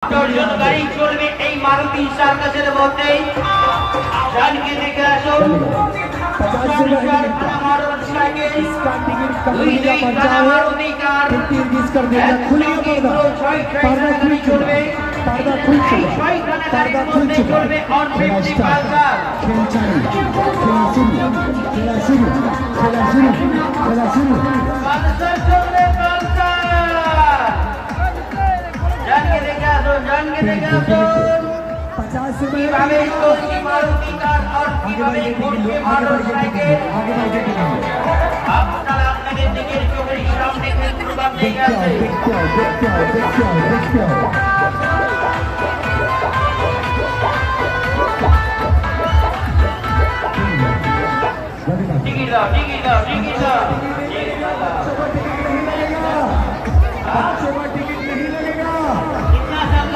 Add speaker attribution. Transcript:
Speaker 1: দশজন গাড়ি চলবে এই মারুতি সার্কাসের মধ্যে। জানকে দেখে আসুন কিভাবে চলছে মারুতি কার আর কিভাবে ঘুরছে মোটরসাইকেল আপনারা আপনাদের দিকের চোখের সামনে ক্ষেত্র দেখে আসেন।